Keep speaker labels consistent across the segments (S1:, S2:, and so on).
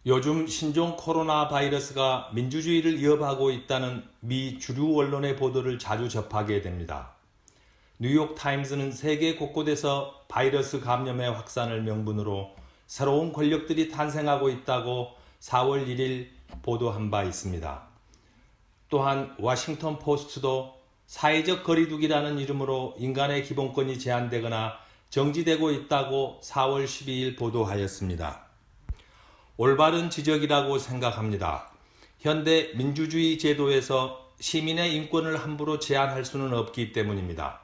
S1: 요즘 신종 코로나 바이러스가 민주주의를 위협하고 있다는 미 주류 언론의 보도를 자주 접하게 됩니다. 뉴욕 타임스는 세계 곳곳에서 바이러스 감염의 확산을 명분으로 새로운 권력들이 탄생하고 있다고 4월 1일 보도한 바 있습니다. 또한 워싱턴 포스트도 사회적 거리두기라는 이름으로 인간의 기본권이 제한되거나 정지되고 있다고 4월 12일 보도하였습니다. 올바른 지적이라고 생각합니다. 현대 민주주의 제도에서 시민의 인권을 함부로 제한할 수는 없기 때문입니다.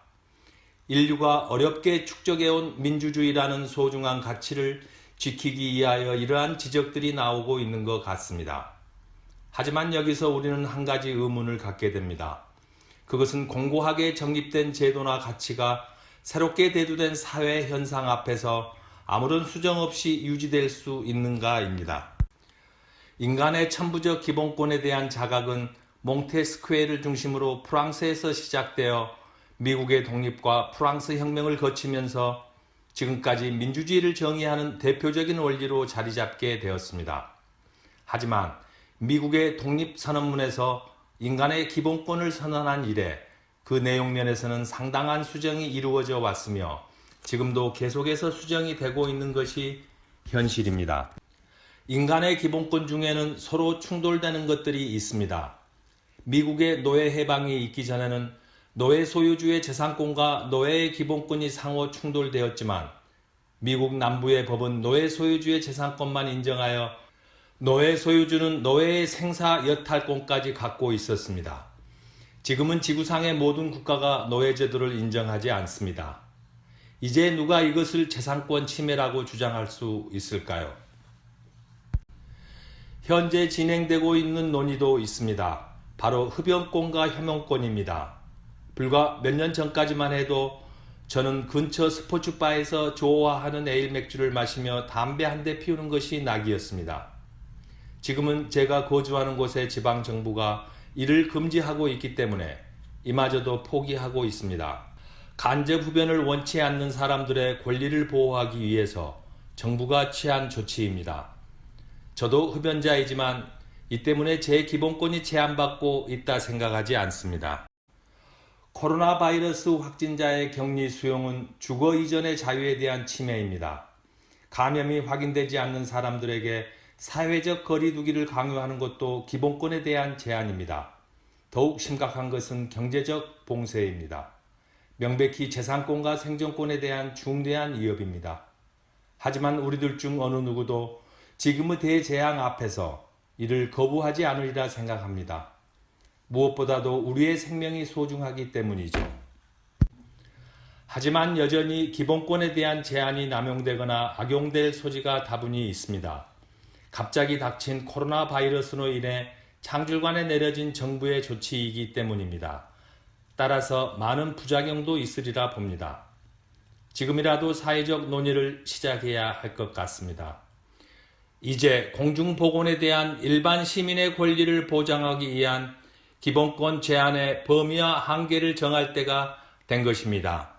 S1: 인류가 어렵게 축적해온 민주주의라는 소중한 가치를 지키기 위하여 이러한 지적들이 나오고 있는 것 같습니다. 하지만 여기서 우리는 한 가지 의문을 갖게 됩니다. 그것은 공고하게 정립된 제도나 가치가 새롭게 대두된 사회 현상 앞에서 아무런 수정 없이 유지될 수 있는가입니다. 인간의 천부적 기본권에 대한 자각은 몽테스퀴에를 중심으로 프랑스에서 시작되어 미국의 독립과 프랑스 혁명을 거치면서 지금까지 민주주의를 정의하는 대표적인 원리로 자리 잡게 되었습니다. 하지만 미국의 독립선언문에서 인간의 기본권을 선언한 이래 그 내용면에서는 상당한 수정이 이루어져 왔으며 지금도 계속해서 수정이 되고 있는 것이 현실입니다. 인간의 기본권 중에는 서로 충돌되는 것들이 있습니다. 미국의 노예 해방이 있기 전에는 노예 소유주의 재산권과 노예의 기본권이 상호 충돌되었지만 미국 남부의 법은 노예 소유주의 재산권만 인정하여 노예 소유주는 노예의 생사 여탈권까지 갖고 있었습니다. 지금은 지구상의 모든 국가가 노예 제도를 인정하지 않습니다. 이제 누가 이것을 재산권 침해라고 주장할 수 있을까요? 현재 진행되고 있는 논의도 있습니다. 바로 흡연권과 혐오권입니다. 불과 몇 년 전까지만 해도 저는 근처 스포츠바에서 좋아하는 에일 맥주를 마시며 담배 한 대 피우는 것이 낙이었습니다. 지금은 제가 거주하는 곳의 지방정부가 이를 금지하고 있기 때문에 이마저도 포기하고 있습니다. 간접 흡연을 원치 않는 사람들의 권리를 보호하기 위해서 정부가 취한 조치입니다. 저도 흡연자이지만 이 때문에 제 기본권이 제한받고 있다 생각하지 않습니다. 코로나 바이러스 확진자의 격리 수용은 주거 이전의 자유에 대한 침해입니다. 감염이 확인되지 않는 사람들에게 사회적 거리두기를 강요하는 것도 기본권에 대한 제한입니다. 더욱 심각한 것은 경제적 봉쇄입니다. 명백히 재산권과 생존권에 대한 중대한 위협입니다. 하지만 우리들 중 어느 누구도 지금의 대재앙 앞에서 이를 거부하지 않으리라 생각합니다. 무엇보다도 우리의 생명이 소중하기 때문이죠. 하지만 여전히 기본권에 대한 제한이 남용되거나 악용될 소지가 다분히 있습니다. 갑자기 닥친 코로나 바이러스로 인해 창출관에 내려진 정부의 조치이기 때문입니다. 따라서 많은 부작용도 있으리라 봅니다. 지금이라도 사회적 논의를 시작해야 할 것 같습니다. 이제 공중보건에 대한 일반 시민의 권리를 보장하기 위한 기본권 제한의 범위와 한계를 정할 때가 된 것입니다.